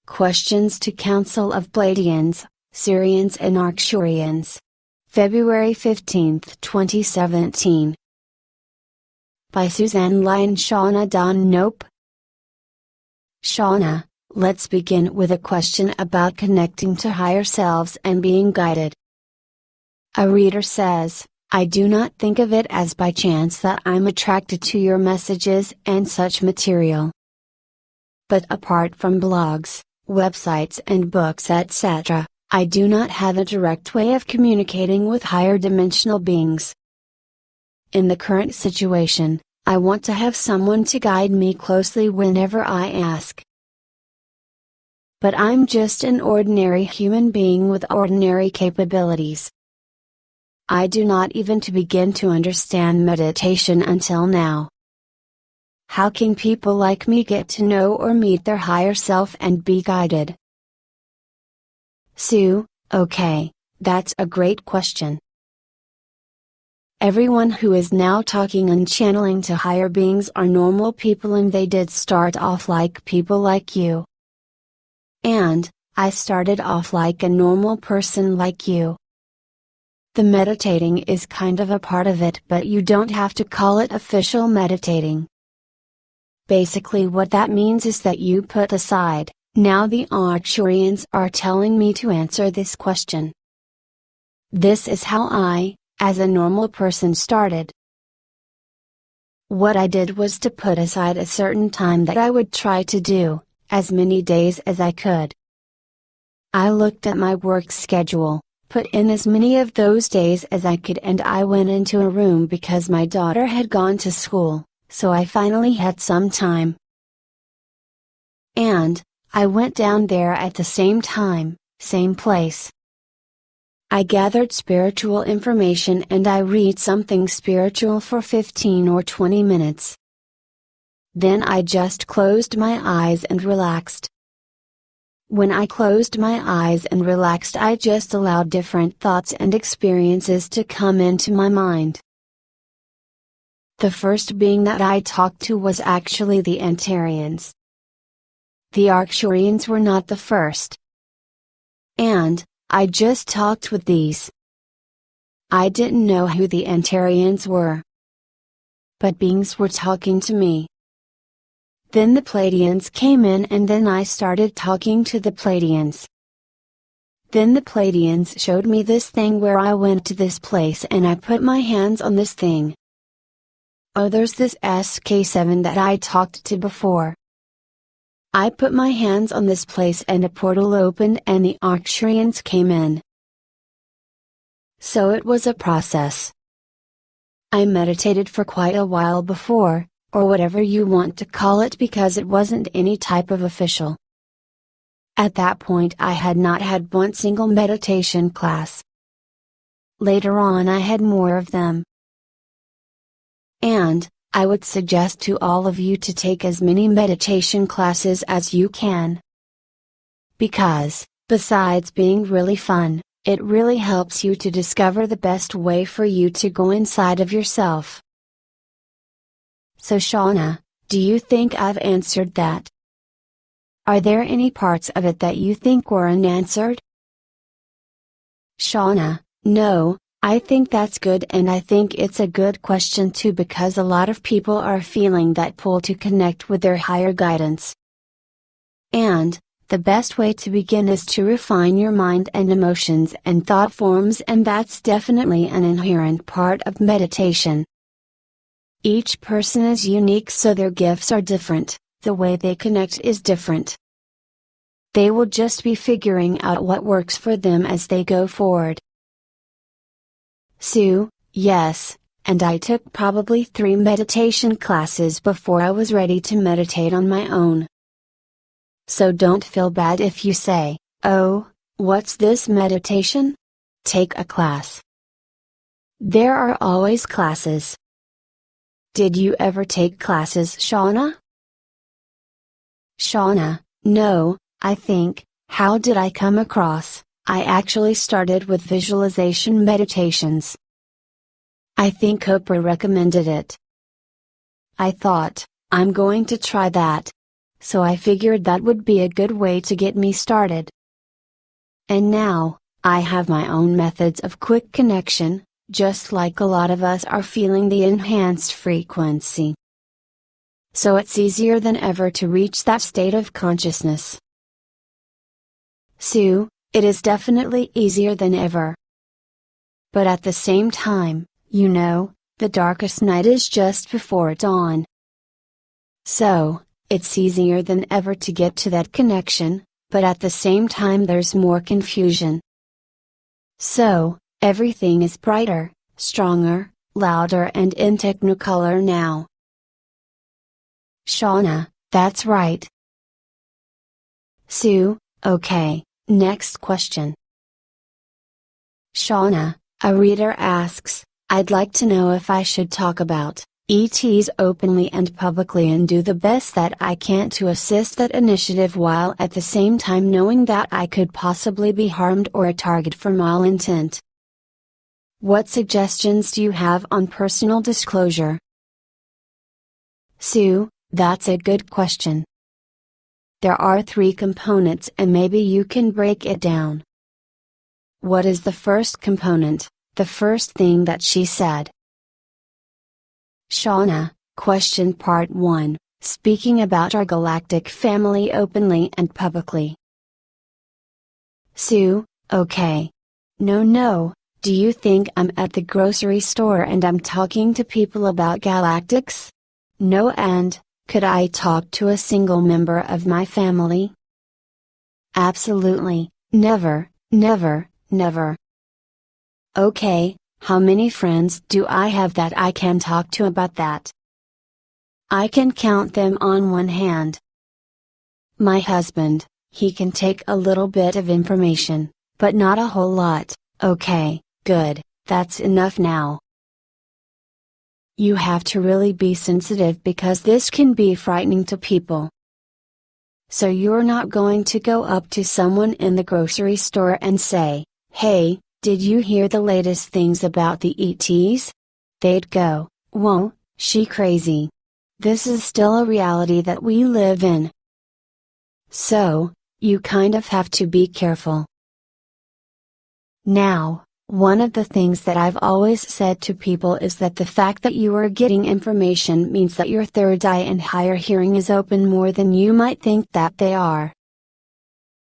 Questions to Council of Pleiadians, Sirians and Arcturians. February 15, 2017. By Suzanne Lyon Shauna Don Nope. Shauna, let's begin with a question about connecting to higher selves and being guided. A reader says, I do not think of it as by chance that I'm attracted to your messages and such material. But apart from blogs, websites and books etc., I do not have a direct way of communicating with higher dimensional beings. In the current situation, I want to have someone to guide me closely whenever I ask. But I'm just an ordinary human being with ordinary capabilities. I do not even begin to understand meditation until now. How can people like me get to know or meet their higher self and be guided? Sue, okay, that's a great question. Everyone who is now talking and channeling to higher beings are normal people, and they did start off like people like you. And, I started off like a normal person like you. The meditating is kind of a part of it, but you don't have to call it official meditating. Basically what that means is that you put aside, now the Arcturians are telling me to answer this question. This is how I, as a normal person, started. What I did was to put aside a certain time that I would try to do, as many days as I could. I looked at my work schedule, put in as many of those days as I could, and I went into a room because my daughter had gone to school, so I finally had some time. And, I went down there at the same time, same place. I gathered spiritual information and I read something spiritual for 15 or 20 minutes. Then I just closed my eyes and relaxed. When I closed my eyes and relaxed, I just allowed different thoughts and experiences to come into my mind. The first being that I talked to was actually the Pleiadians. The Arcturians were not the first. And, I just talked with these. I didn't know who the Pleiadians were. But beings were talking to me. Then the Pleiadians came in, and then I started talking to the Pleiadians. Then the Pleiadians showed me this thing where I went to this place and I put my hands on this thing. Oh, there's this SK7 that I talked to before. I put my hands on this place and a portal opened and the Arcturians came in. So it was a process. I meditated for quite a while before, or whatever you want to call it, because it wasn't any type of official. At that point I had not had one single meditation class. Later on I had more of them. And, I would suggest to all of you to take as many meditation classes as you can. Because, besides being really fun, it really helps you to discover the best way for you to go inside of yourself. So Shauna, do you think I've answered that? Are there any parts of it that you think were unanswered? Shauna, no. I think that's good, and I think it's a good question too, because a lot of people are feeling that pull to connect with their higher guidance. And, the best way to begin is to refine your mind and emotions and thought forms, and that's definitely an inherent part of meditation. Each person is unique, so their gifts are different, the way they connect is different. They will just be figuring out what works for them as they go forward. Sue, yes, and I took probably 3 meditation classes before I was ready to meditate on my own. So don't feel bad if you say, oh, what's this meditation? Take a class. There are always classes. Did you ever take classes, Shauna? Shauna, no, I think, how did I come across? I actually started with visualization meditations. I think Oprah recommended it. I thought, I'm going to try that. so I figured that would be a good way to get me started. And now, I have my own methods of quick connection, just like a lot of us are feeling the enhanced frequency. So it's easier than ever to reach that state of consciousness. Sue, it is definitely easier than ever. But at the same time, the darkest night is just before dawn. So, it's easier than ever to get to that connection, but at the same time there's more confusion. So, everything is brighter, stronger, louder and in technicolor now. Shauna, that's right. Sue, okay, next question. Shauna, a reader asks, I'd like to know if I should talk about ETs openly and publicly and do the best that I can to assist that initiative while at the same time knowing that I could possibly be harmed or a target for malintent. What suggestions do you have on personal disclosure? Sue, that's a good question. There are 3 components and maybe you can break it down. What is the first component, the first thing that she said? Shauna, question part 1, speaking about our galactic family openly and publicly. Sue, okay. No, do you think I'm at the grocery store and I'm talking to people about galactics? No, and could I talk to a single member of my family? Absolutely, never. Okay, how many friends do I have that I can talk to about that? I can count them on one hand. My husband, he can take a little bit of information, but not a whole lot. Okay, good, that's enough now. You have to really be sensitive because this can be frightening to people. So you're not going to go up to someone in the grocery store and say, hey, did you hear the latest things about the ETs? They'd go, whoa, she crazy. This is still a reality that we live in. So, you kind of have to be careful. Now, one of the things that I've always said to people is that the fact that you are getting information means that your third eye and higher hearing is open more than you might think that they are.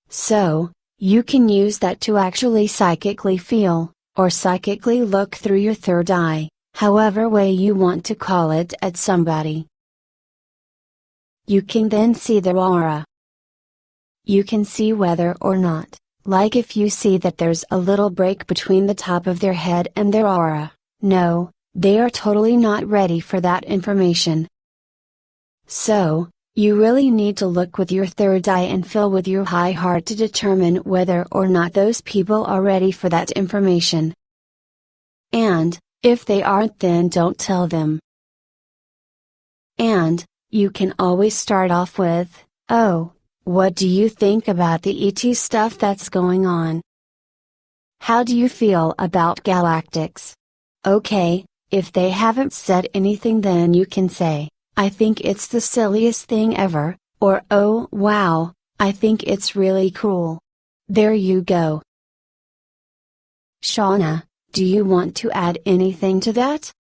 So, you can use that to actually psychically feel, or psychically look through your third eye, however way you want to call it, at somebody. You can then see their aura. You can see whether or not, like if you see that there's a little break between the top of their head and their aura, no, they are totally not ready for that information. So, you really need to look with your third eye and feel with your high heart to determine whether or not those people are ready for that information. And, if they aren't, then don't tell them. And, you can always start off with, oh, what do you think about the ET stuff that's going on? How do you feel about galactics? Okay, if they haven't said anything, then you can say, I think it's the silliest thing ever, or oh wow, I think it's really cool. There you go. Shauna, do you want to add anything to that?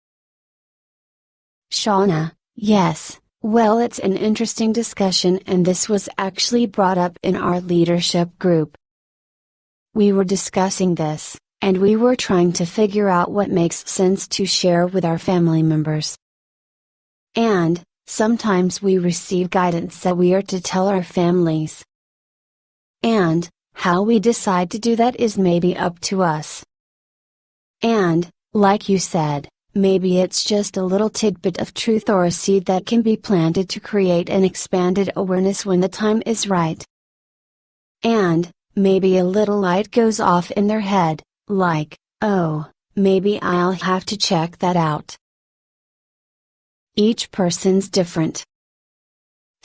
Shauna, yes, well, it's an interesting discussion and this was actually brought up in our leadership group. We were discussing this, and we were trying to figure out what makes sense to share with our family members. And, sometimes we receive guidance that we are to tell our families. And, how we decide to do that is maybe up to us. And, like you said, maybe it's just a little tidbit of truth or a seed that can be planted to create an expanded awareness when the time is right. And, maybe a little light goes off in their head, like, oh, maybe I'll have to check that out. Each person's different.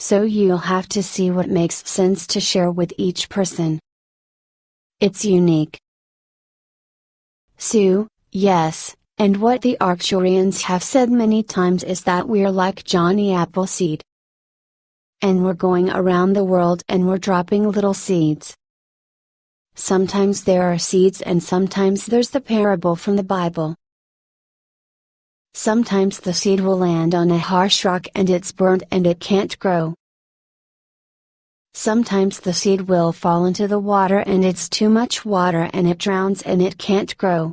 So you'll have to see what makes sense to share with each person. It's unique. Sue, yes, and what the Arcturians have said many times is that we're like Johnny Appleseed. and we're going around the world and we're dropping little seeds. Sometimes there are seeds and sometimes there's the parable from the Bible. Sometimes the seed will land on a harsh rock and it's burnt and it can't grow. Sometimes the seed will fall into the water and it's too much water and it drowns and it can't grow.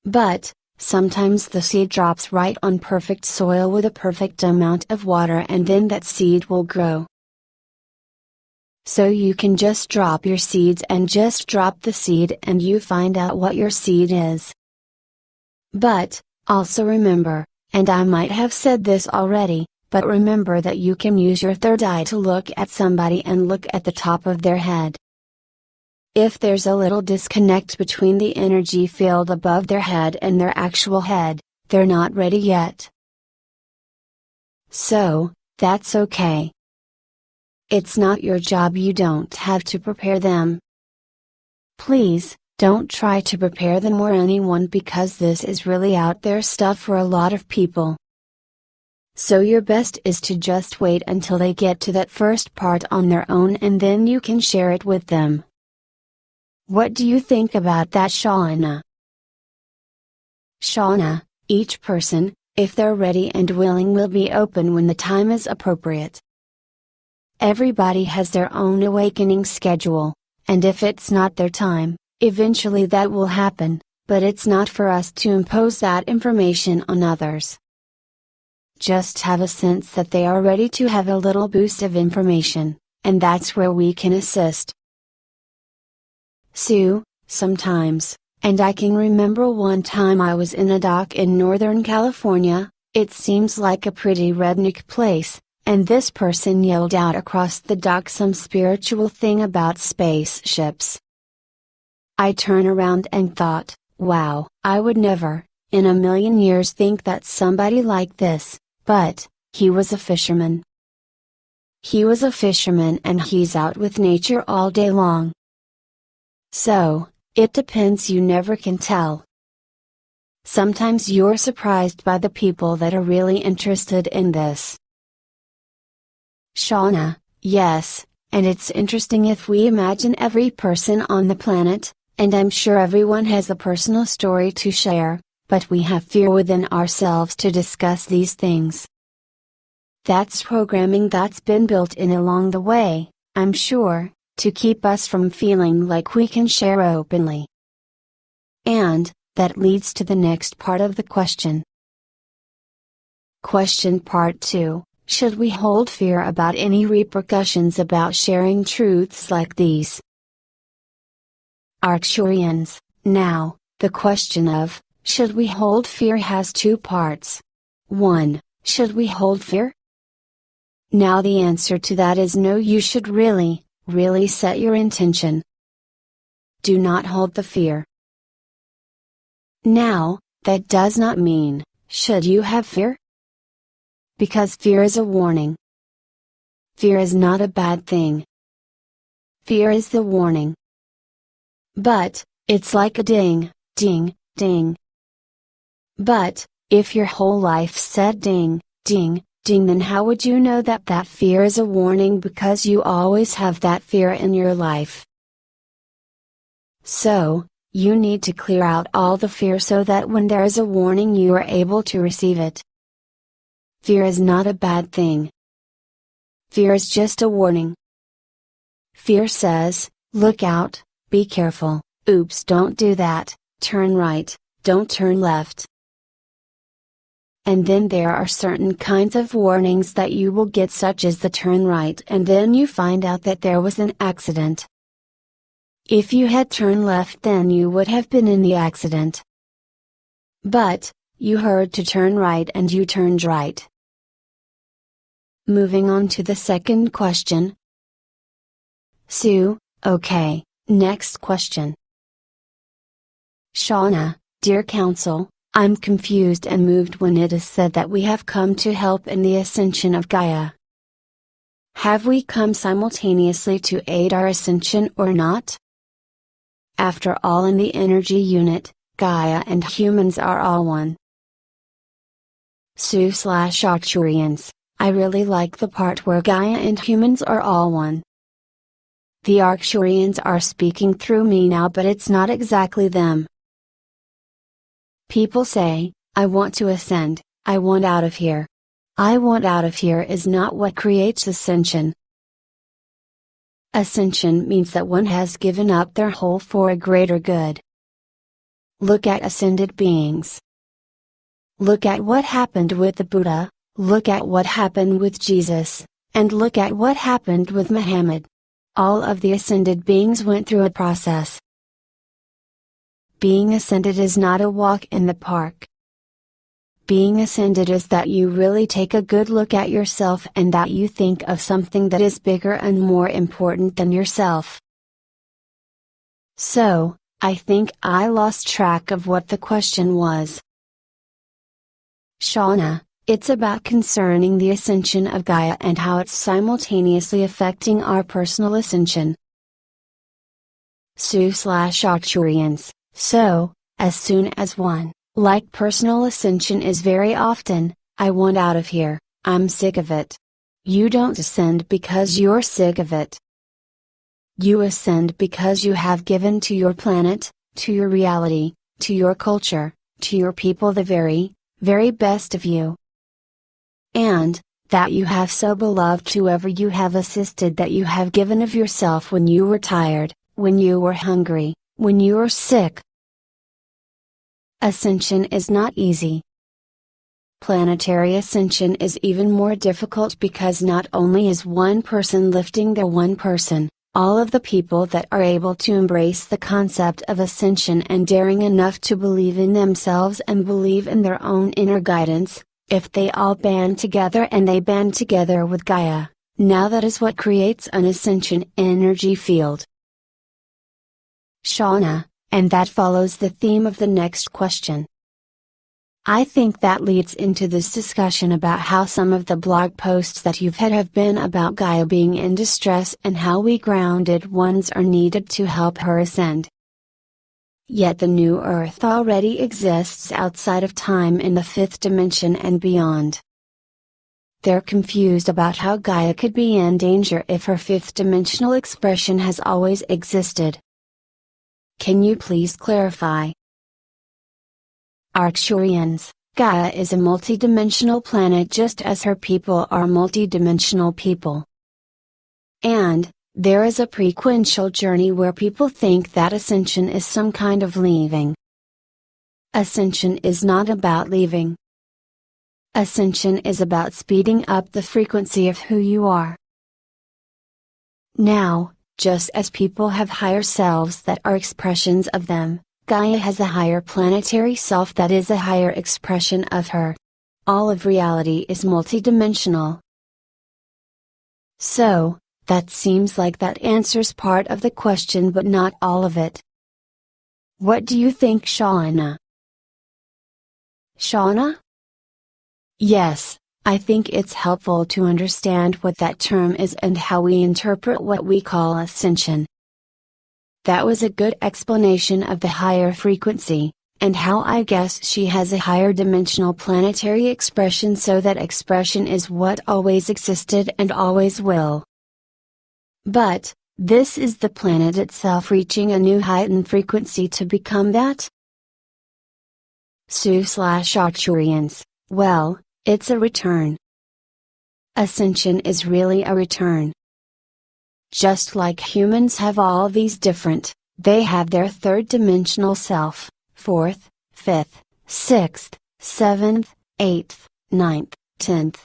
But, sometimes the seed drops right on perfect soil with a perfect amount of water and then that seed will grow. So you can just drop your seeds and just drop the seed and you find out what your seed is. But, also remember, and I might have said this already, but remember that you can use your third eye to look at somebody and look at the top of their head. If there's a little disconnect between the energy field above their head and their actual head, they're not ready yet. So, that's okay. It's not your job, you don't have to prepare them. Please, don't try to prepare them or anyone because this is really out there stuff for a lot of people. So your best is to just wait until they get to that first part on their own and then you can share it with them. What do you think about that, Shauna? Shauna, each person, if they're ready and willing, will be open when the time is appropriate. Everybody has their own awakening schedule, and if it's not their time, eventually that will happen, but it's not for us to impose that information on others. Just have a sense that they are ready to have a little boost of information, and that's where we can assist. Sue, sometimes, and I can remember one time I was in a dock in Northern California, it seems like a pretty redneck place, and this person yelled out across the dock some spiritual thing about spaceships. I turned around and thought, wow, I would never, in a million years think that somebody like this, but, he was a fisherman. He was a fisherman and he's out with nature all day long. So, it depends, you never can tell. Sometimes you're surprised by the people that are really interested in this. Shauna, yes, and it's interesting if we imagine every person on the planet, and I'm sure everyone has a personal story to share, but we have fear within ourselves to discuss these things. That's programming that's been built in along the way, I'm sure, to keep us from feeling like we can share openly. And, that leads to the next part of the question. Question part 2, should we hold fear about any repercussions about sharing truths like these? Arcturians, now, the question of, should we hold fear has two parts. 1, should we hold fear? Now the answer to that is no, you should really set your intention. Do not hold the fear. Now, that does not mean, should you have fear? Because fear is a warning. Fear is not a bad thing. Fear is the warning. But, it's like a ding, ding, ding. But, if your whole life said ding, ding, ding, then how would you know that that fear is a warning, because you always have that fear in your life? So, you need to clear out all the fear so that when there is a warning you are able to receive it. Fear is not a bad thing. Fear is just a warning. Fear says, look out, be careful, oops, don't do that, turn right, don't turn left. And then there are certain kinds of warnings that you will get, such as the turn right, and then you find out that there was an accident. If you had turned left, then you would have been in the accident. But, you heard to turn right and you turned right. Moving on to the second question. Sue, okay, next question. Shauna, dear counsel, I'm confused and moved when it is said that we have come to help in the ascension of Gaia. Have we come simultaneously to aid our ascension or not? After all, in the energy unit, Gaia and humans are all one. Sue/Arcturians, I really like the part where Gaia and humans are all one. The Arcturians are speaking through me now, but it's not exactly them. People say, I want to ascend, I want out of here. I want out of here is not what creates ascension. Ascension means that one has given up their whole for a greater good. Look at ascended beings. Look at what happened with the Buddha, look at what happened with Jesus, and look at what happened with Muhammad. All of the ascended beings went through a process. Being ascended is not a walk in the park. Being ascended is that you really take a good look at yourself and that you think of something that is bigger and more important than yourself. So, I think I lost track of what the question was. Shauna, it's about concerning the ascension of Gaia and how it's simultaneously affecting our personal ascension. Sue/Arcturians, so, as soon as one, like personal ascension is very often, I want out of here, I'm sick of it. You don't ascend because you're sick of it. You ascend because you have given to your planet, to your reality, to your culture, to your people the very, very best of you. And, that you have so beloved whoever you have assisted that you have given of yourself when you were tired, when you were hungry, when you were sick. Ascension is not easy. Planetary ascension is even more difficult because not only is one person lifting their one person, all of the people that are able to embrace the concept of ascension and daring enough to believe in themselves and believe in their own inner guidance, if they all band together and they band together with Gaia, now that is what creates an ascension energy field. Shauna, and that follows the theme of the next question. I think that leads into this discussion about how some of the blog posts that you've had have been about Gaia being in distress and how we grounded ones are needed to help her ascend. Yet the new Earth already exists outside of time in the fifth dimension and beyond. They're confused about how Gaia could be in danger if her fifth dimensional expression has always existed. Can you please clarify? Arcturians, Gaia is a multidimensional planet just as her people are multidimensional people. And, there is a prequential journey where people think that ascension is some kind of leaving. Ascension is not about leaving. Ascension is about speeding up the frequency of who you are. Now, just as people have higher selves that are expressions of them, Gaia has a higher planetary self that is a higher expression of her. All of reality is multidimensional. So, that seems like that answers part of the question but not all of it. What do you think, Shauna? Shauna? Yes, I think it's helpful to understand what that term is and how we interpret what we call ascension. That was a good explanation of the higher frequency, and how I guess she has a higher dimensional planetary expression, so that expression is what always existed and always will. But, this is the planet itself reaching a new heightened frequency to become that? Sue/Arcturians, well, it's a return. Ascension is really a return. Just like humans have all these different, they have their third dimensional self, fourth, fifth, sixth, seventh, eighth, ninth, 10th.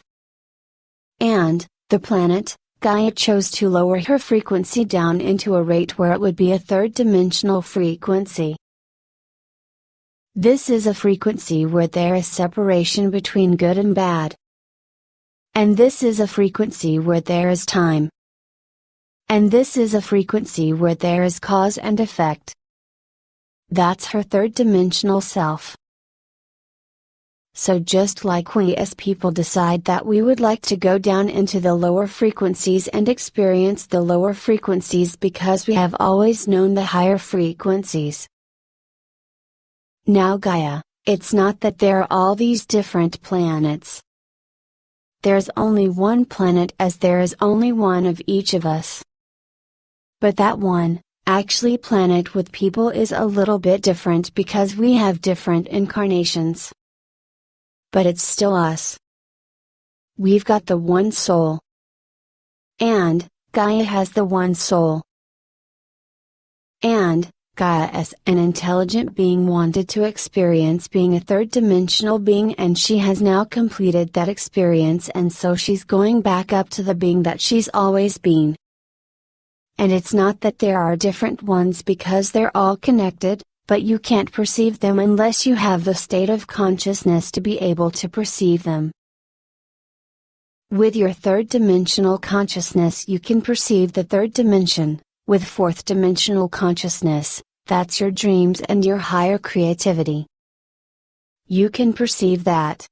And, the planet, Gaia chose to lower her frequency down into a rate where it would be a third dimensional frequency. This is a frequency where there is separation between good and bad. And this is a frequency where there is time. And this is a frequency where there is cause and effect. That's her third dimensional self. So just like we as people decide that we would like to go down into the lower frequencies and experience the lower frequencies because we have always known the higher frequencies. Now Gaia, it's not that there are all these different planets. there's only one planet as there is only one of each of us. But that one, actually planet with people is a little bit different because we have different incarnations. But it's still us. We've got the one soul. And, Gaia has the one soul. And, Gaia as an intelligent being wanted to experience being a third-dimensional being, and she has now completed that experience, and so she's going back up to the being that she's always been. And it's not that there are different ones because they're all connected, but you can't perceive them unless you have the state of consciousness to be able to perceive them. With your third-dimensional consciousness you can perceive the third dimension. With fourth-dimensional consciousness, that's your dreams and your higher creativity. You can perceive that.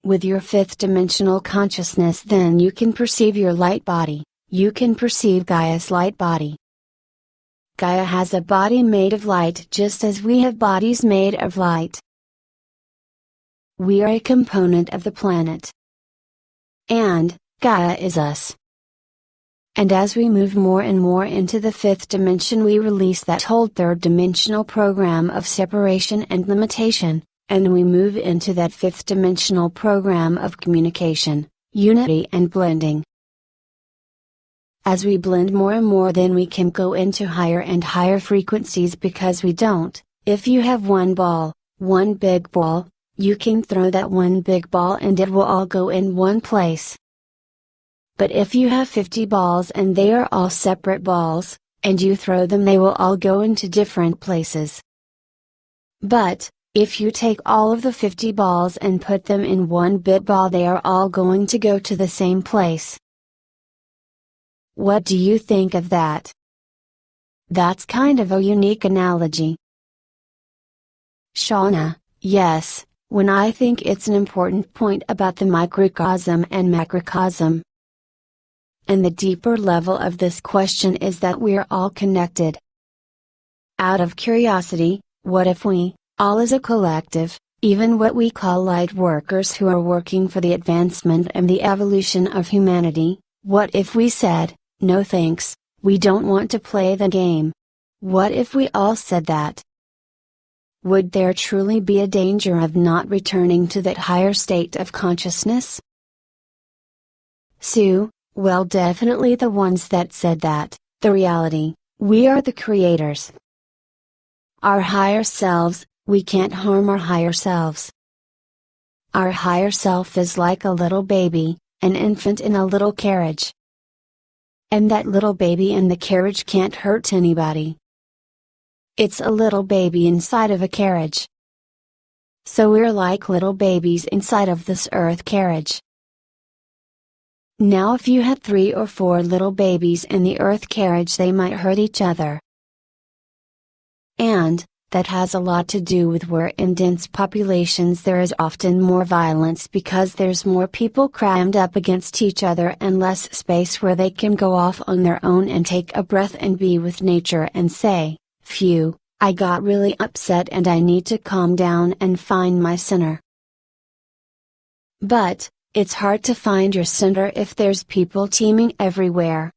With your fifth-dimensional consciousness then you can perceive your light body, you can perceive Gaia's light body. Gaia has a body made of light just as we have bodies made of light. We are a component of the planet. And, Gaia is us. And as we move more and more into the fifth dimension we release that whole third-dimensional program of separation and limitation, and we move into that fifth-dimensional program of communication, unity and blending. As we blend more and more then we can go into higher and higher frequencies because we don't, if you have one ball, one big ball, you can throw that one big ball and it will all go in one place. But if you have 50 balls and they are all separate balls, and you throw them they will all go into different places. But, if you take all of the 50 balls and put them in one big ball they are all going to go to the same place. What do you think of that? That's kind of a unique analogy. Shauna, yes, when I think it's an important point about the microcosm and macrocosm. And the deeper level of this question is that we're all connected. Out of curiosity, what if we, all as a collective, even what we call light workers who are working for the advancement and the evolution of humanity, what if we said, no thanks, we don't want to play the game? What if we all said that? Would there truly be a danger of not returning to that higher state of consciousness? Sue, well, definitely the ones that said that, the reality, we are the creators. Our higher selves, we can't harm our higher selves. Our higher self is like a little baby, an infant in a little carriage. And that little baby in the carriage can't hurt anybody. It's a little baby inside of a carriage. So we're like little babies inside of this earth carriage. Now if you had 3 or 4 little babies in the earth carriage they might hurt each other. And, that has a lot to do with where in dense populations there is often more violence because there's more people crammed up against each other and less space where they can go off on their own and take a breath and be with nature and say, phew, I got really upset and I need to calm down and find my center. But, it's hard to find your center if there's people teeming everywhere.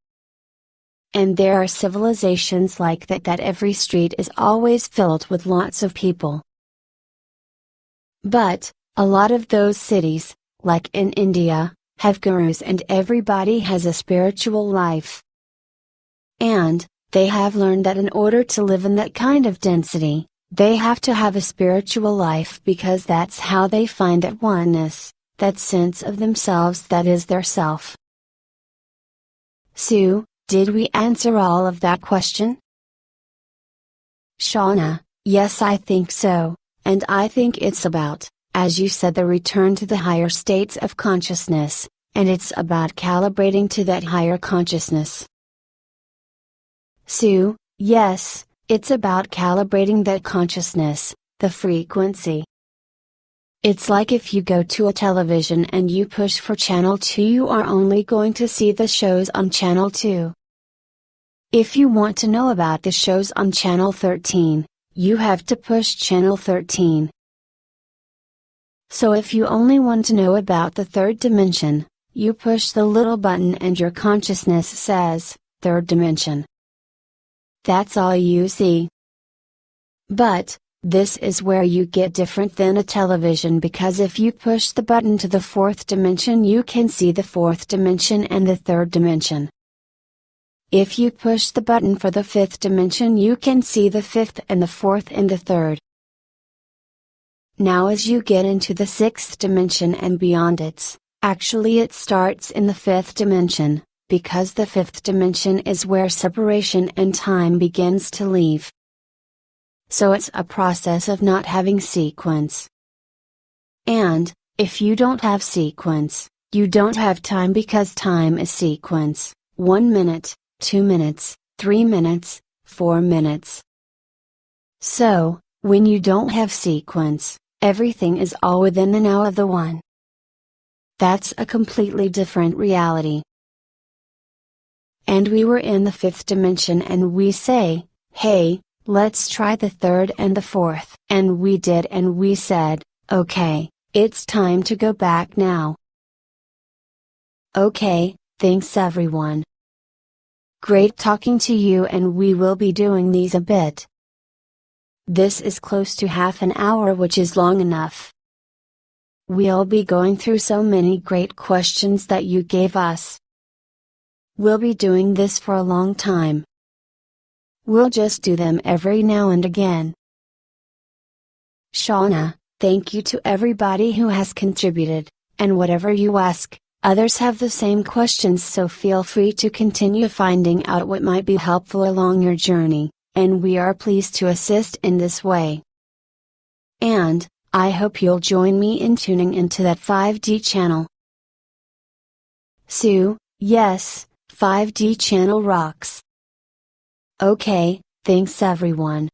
And there are civilizations like that every street is always filled with lots of people. But, a lot of those cities, like in India, have gurus and everybody has a spiritual life. And, they have learned that in order to live in that kind of density, they have to have a spiritual life because that's how they find that oneness, that sense of themselves that is their self. Sue, did we answer all of that question? Shauna, yes I think so, and I think it's about, as you said, the return to the higher states of consciousness, and it's about calibrating to that higher consciousness. Sue, yes, it's about calibrating that consciousness, the frequency. It's like if you go to a television and you push for channel 2 you are only going to see the shows on channel 2. If you want to know about the shows on channel 13, you have to push channel 13. So if you only want to know about the third dimension, you push the little button and your consciousness says, third dimension. That's all you see. But, this is where you get different than a television, because if you push the button to the fourth dimension, you can see the fourth dimension and the third dimension. If you push the button for the fifth dimension, you can see the fifth and the fourth and the third. Now as you get into the sixth dimension and beyond, it starts in the fifth dimension, because the fifth dimension is where separation and time begins to leave. So it's a process of not having sequence. And, if you don't have sequence, you don't have time, because time is sequence: 1 minute, 2 minutes, 3 minutes, 4 minutes. So, when you don't have sequence, everything is all within the now of the one. That's a completely different reality. And we were in the fifth dimension and we say, hey, let's try the third and the fourth. And we did, and we said, okay, it's time to go back now. Okay, thanks everyone. Great talking to you, and we will be doing these a bit. This is close to half an hour, which is long enough. We'll be going through so many great questions that you gave us. We'll be doing this for a long time. We'll just do them every now and again. Shauna, thank you to everybody who has contributed, and whatever you ask, others have the same questions, so feel free to continue finding out what might be helpful along your journey, and we are pleased to assist in this way. And, I hope you'll join me in tuning into that 5D channel. Sue, yes, 5D channel rocks. Okay, thanks everyone.